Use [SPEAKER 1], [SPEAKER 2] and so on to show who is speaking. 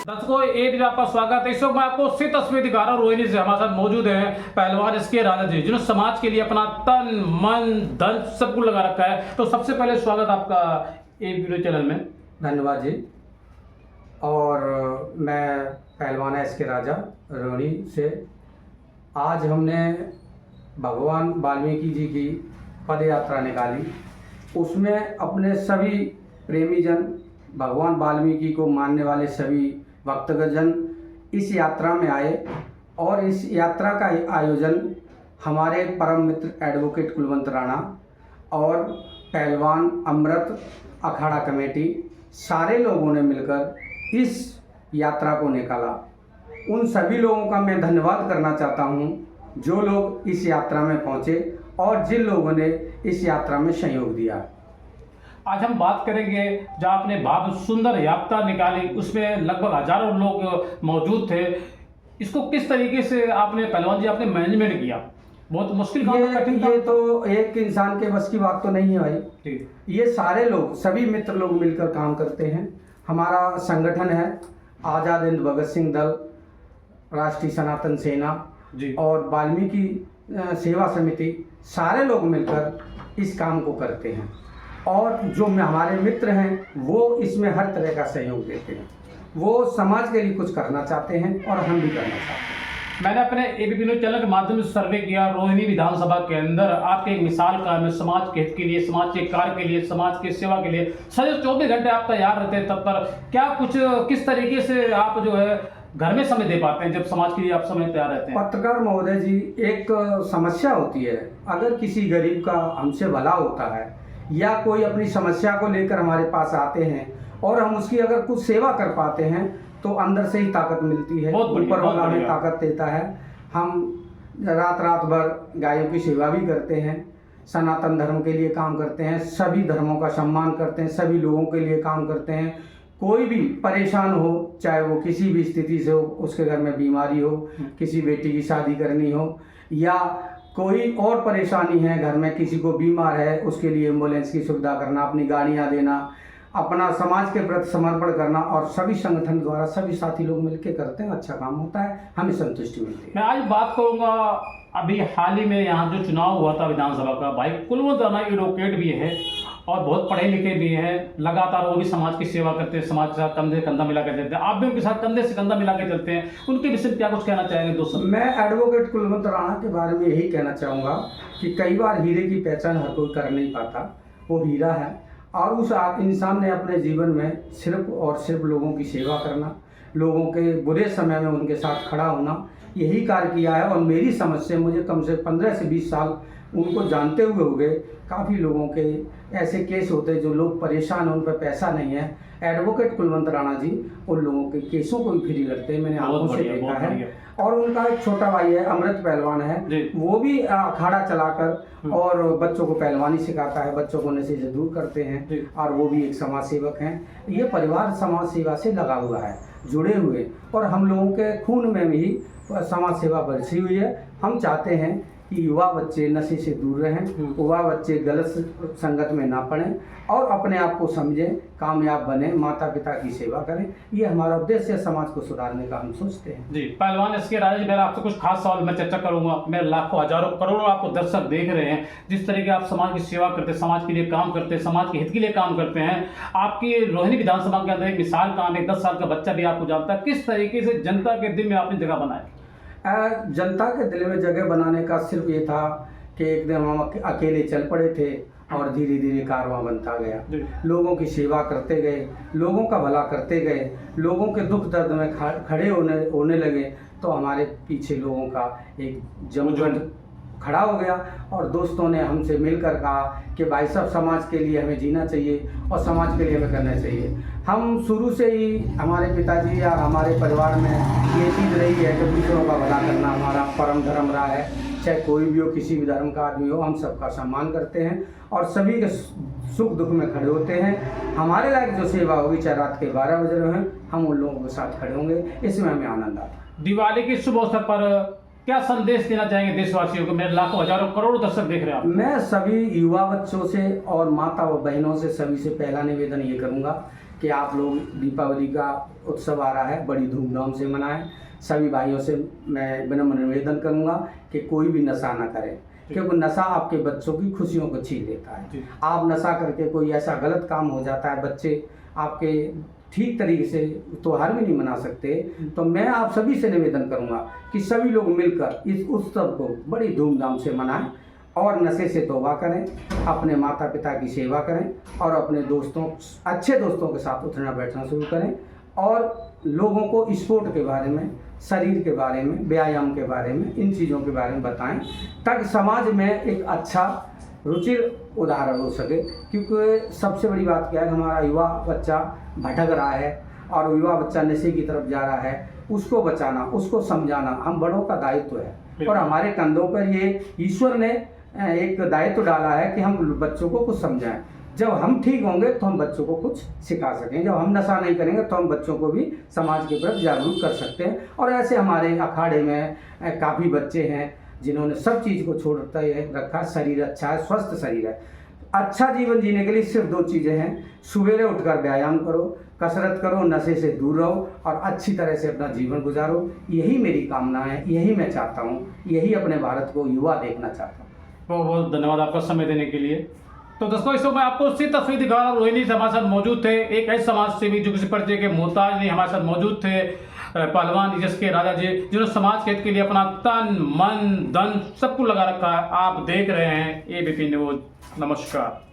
[SPEAKER 1] दर्शकों एक बार आपका स्वागत है। इस वक्त मैं आपको उससे तस्वीर दिखा रहा हूँ। रोहिणी से हमारे साथ मौजूद हैं पहलवान एसके राजा जी, जिन्होंने समाज के लिए अपना तन मन धन सब कुछ लगा रखा है। तो सबसे पहले स्वागत आपका ए वीडियो चैनल में।
[SPEAKER 2] धन्यवाद जी। और मैं पहलवान एसके राजा रोहिणी से आज हमने भगवान वाल्मीकि जी की पद यात्रा निकाली। उसमें अपने सभी प्रेमी जन, भगवान वाल्मीकि को मानने वाले सभी भक्तजन इस यात्रा में आए और इस यात्रा का आयोजन हमारे परम मित्र एडवोकेट कुलवंत राणा और पहलवान अमृत अखाड़ा कमेटी सारे लोगों ने मिलकर इस यात्रा को निकाला। उन सभी लोगों का मैं धन्यवाद करना चाहता हूं जो लोग इस यात्रा में पहुंचे और जिन लोगों ने इस यात्रा में सहयोग दिया।
[SPEAKER 1] आज हम बात करेंगे जहाँ आपने भव्य सुंदर यात्रा निकाली, उसमें लगभग हजारों लोग मौजूद थे। इसको किस तरीके से आपने पहलवान जी आपने मैनेजमेंट किया? बहुत मुश्किल काम था, कठिन था?
[SPEAKER 2] ये तो एक इंसान के बस की बात तो नहीं है भाई। ये सारे लोग, सभी मित्र लोग मिलकर काम करते हैं। हमारा संगठन है आज़ाद हिंद भगत सिंह दल, राष्ट्रीय सनातन सेना
[SPEAKER 1] जी
[SPEAKER 2] और वाल्मीकि सेवा समिति, सारे लोग मिलकर इस काम को करते हैं। और जो हमारे मित्र हैं वो इसमें हर तरह का सहयोग देते हैं। वो समाज के लिए कुछ करना चाहते हैं और हम भी करना चाहते हैं।
[SPEAKER 1] मैंने अपने एबीपी न्यूज चैनल के माध्यम से सर्वे किया। रोहिणी विधानसभा के अंदर आपके एक मिसाल का मैं समाज के हित के लिए, समाज के कार्य के लिए, समाज की सेवा के लिए सदैव 24 घंटे आप तैयार रहते हैं तत्पर। क्या कुछ किस तरीके से आप जो है घर में समय दे पाते हैं जब समाज के लिए आप समय तैयार रहते हैं?
[SPEAKER 2] पत्रकार महोदय जी, एक समस्या होती है। अगर किसी गरीब का हमसे भला होता है या कोई अपनी समस्या को लेकर हमारे पास आते हैं और हम उसकी अगर कुछ सेवा कर पाते हैं तो अंदर से ही ताकत मिलती है। ऊपर वाला हमें ताकत देता है। हम रात भर गायों की सेवा भी करते हैं, सनातन धर्म के लिए काम करते हैं, सभी धर्मों का सम्मान करते हैं, सभी लोगों के लिए काम करते हैं। कोई भी परेशान हो, चाहे वो किसी भी स्थिति से हो, उसके घर में बीमारी हो, किसी बेटी की शादी करनी हो या कोई और परेशानी है घर में, किसी को बीमार है, उसके लिए एम्बुलेंस की सुविधा करना, अपनी गाड़ियां देना, अपना समाज के प्रति समर्पण करना, और सभी संगठन द्वारा सभी साथी लोग मिलकर करते हैं। अच्छा काम होता है, हमें संतुष्टि मिलती है।
[SPEAKER 1] मैं आज बात करूंगा अभी हाल ही में यहाँ जो चुनाव हुआ था विधानसभा का, भाई कुलवंत राणा एडवोकेट भी है और बहुत पढ़े लिखे भी हैं। लगातार वो भी समाज की सेवा करते हैं, समाज के साथ कंधे से कंधा मिला कर चलते हैं। आप भी उनके साथ कंधे से कंधा मिला के चलते हैं। उनके विषय में क्या कुछ कहना चाहेंगे दोस्तों?
[SPEAKER 2] मैं एडवोकेट कुलवंत राणा के बारे में यही कहना चाहूँगा कि कई बार हीरे की पहचान हर कोई कर नहीं पाता। वो हीरा है और उस इंसान ने अपने जीवन में सिर्फ और सिर्फ लोगों की सेवा करना, लोगों के बुरे समय में उनके साथ खड़ा होना, यही कार्य किया है। और मेरी समझ से मुझे कम से 15 से 20 साल उनको जानते हुए हो गए। काफ़ी लोगों के ऐसे केस होते हैं जो लोग परेशान हैं, उन पर पैसा नहीं है। एडवोकेट कुलवंत राणा जी उन लोगों के केसों को भी फ्री करते हैं, मैंने आंखों से देखा है। और उनका एक छोटा भाई है, अमृत पहलवान है, वो भी अखाड़ा चलाकर और बच्चों को पहलवानी सिखाता है, बच्चों को नशे से दूर करते हैं, और वो भी एक समाज सेवक हैं। ये परिवार समाज सेवा से लगा हुआ है, जुड़े हुए, और हम लोगों के खून में भी समाज सेवा बरसी हुई है। हम चाहते हैं कि युवा बच्चे नशे से दूर रहें, युवा बच्चे गलत संगत में ना पड़ें और अपने आप को समझें, कामयाब बने, माता पिता की सेवा करें। ये हमारा उद्देश्य है, समाज को सुधारने का हम सोचते हैं।
[SPEAKER 1] जी पहलवान एसके राजा जी, मेरा आपसे कुछ खास सवाल मैं चर्चा करूंगा। मेरे लाखों हजारों करोड़ों आपको दर्शक देख रहे हैं, जिस तरीके आप समाज की सेवा करते हैं, समाज के लिए काम करते हैं, समाज के हित के लिए काम करते हैं। आपकी रोहिणी विधानसभा के अंदर एक मिसाल काम है, 10 साल का बच्चा भी आपको जानता है। किस तरीके से जनता के दिल में आपने जगह बनाई?
[SPEAKER 2] जनता के दिल में जगह बनाने का सिर्फ ये था कि एक दिन हम अकेले चल पड़े थे और धीरे धीरे कारवां बनता गया। लोगों की सेवा करते गए, लोगों का भला करते गए, लोगों के दुख दर्द में खड़े होने लगे, तो हमारे पीछे लोगों का एक जमघट खड़ा हो गया। और दोस्तों ने हमसे मिलकर कहा कि भाई साहब, समाज के लिए हमें जीना चाहिए और समाज के लिए हमें करना चाहिए। हम शुरू से ही, हमारे पिताजी या हमारे परिवार में ये चीज़ रही है कि दूसरों का भला करना हमारा परम धर्म रहा है। चाहे कोई भी हो, किसी भी धर्म का आदमी हो, हम सबका सम्मान करते हैं और सभी के सुख दुख में खड़े होते हैं। हमारे लायक जो सेवा होगी, चाहे रात के 12 बजे रहें, हम उन लोगों के साथ खड़े होंगे। इसमें हमें आनंद आता है।
[SPEAKER 1] दिवाली के शुभ अवसर पर क्या संदेश देना चाहेंगे देशवासियों को? मेरे लाखों हजारों करोड़ों दर्शक देख रहे हैं आप।
[SPEAKER 2] मैं सभी युवा बच्चों से और माता व बहनों से, सभी से पहला निवेदन ये करूंगा कि आप लोग दीपावली का उत्सव आ रहा है, बड़ी धूमधाम से मनाएं। सभी भाइयों से मैं विनम्र निवेदन करूंगा कि कोई भी नशा ना करे, क्योंकि नशा आपके बच्चों की खुशियों को छीन लेता है। आप नशा करके कोई ऐसा गलत काम हो जाता है, बच्चे आपके ठीक तरीके से त्योहार भी नहीं मना सकते। तो मैं आप सभी से निवेदन करूंगा कि सभी लोग मिलकर इस उत्सव को बड़ी धूमधाम से मनाएं और नशे से तौबा करें, अपने माता पिता की सेवा करें और अपने दोस्तों, अच्छे दोस्तों के साथ उठना बैठना शुरू करें और लोगों को स्पोर्ट के बारे में, शरीर के बारे में, व्यायाम के बारे में, इन चीज़ों के बारे में बताएं, ताकि समाज में एक अच्छा रुचिर उदाहरण हो सके। क्योंकि सबसे बड़ी बात क्या है, हमारा युवा बच्चा भटक रहा है और युवा बच्चा नशे की तरफ जा रहा है। उसको बचाना, उसको समझाना हम बड़ों का दायित्व है और हमारे कंधों पर ये ईश्वर ने एक दायित्व डाला है कि हम बच्चों को कुछ समझाएं। जब हम ठीक होंगे तो हम बच्चों को कुछ सिखा सकें। जब हम नशा नहीं करेंगे तो हम बच्चों को भी समाज के प्रति जागरूक कर सकते हैं। और ऐसे हमारे अखाड़े में काफ़ी बच्चे हैं जिन्होंने सब चीज़ को छोड़ता रखा। शरीर अच्छा है, स्वस्थ शरीर है। अच्छा जीवन जीने के लिए सिर्फ 2 चीज़ें हैं, सवेरे उठकर व्यायाम करो, कसरत करो, नशे से दूर रहो और अच्छी तरह से अपना जीवन गुजारो। यही मेरी कामना है, यही मैं चाहता हूँ, यही अपने भारत को युवा देखना चाहता हूँ।
[SPEAKER 1] बहुत बहुत धन्यवाद आपका समय देने के लिए। तो दोस्तों, इस मैं आपको उसकी तस्वीर दिखा रहा हूँ। रोहिणी से हमारे साथ मौजूद थे, एक ऐसे समाज सेवी जो किसी परिचय के मोहताज नहीं, हमारे साथ मौजूद थे पहलवान जिसके राजा जी, जिन्होंने समाज के हित के लिए अपना तन मन धन सब कुछ लगा रखा है। आप देख रहे हैं ABP न्यूज़। नमस्कार।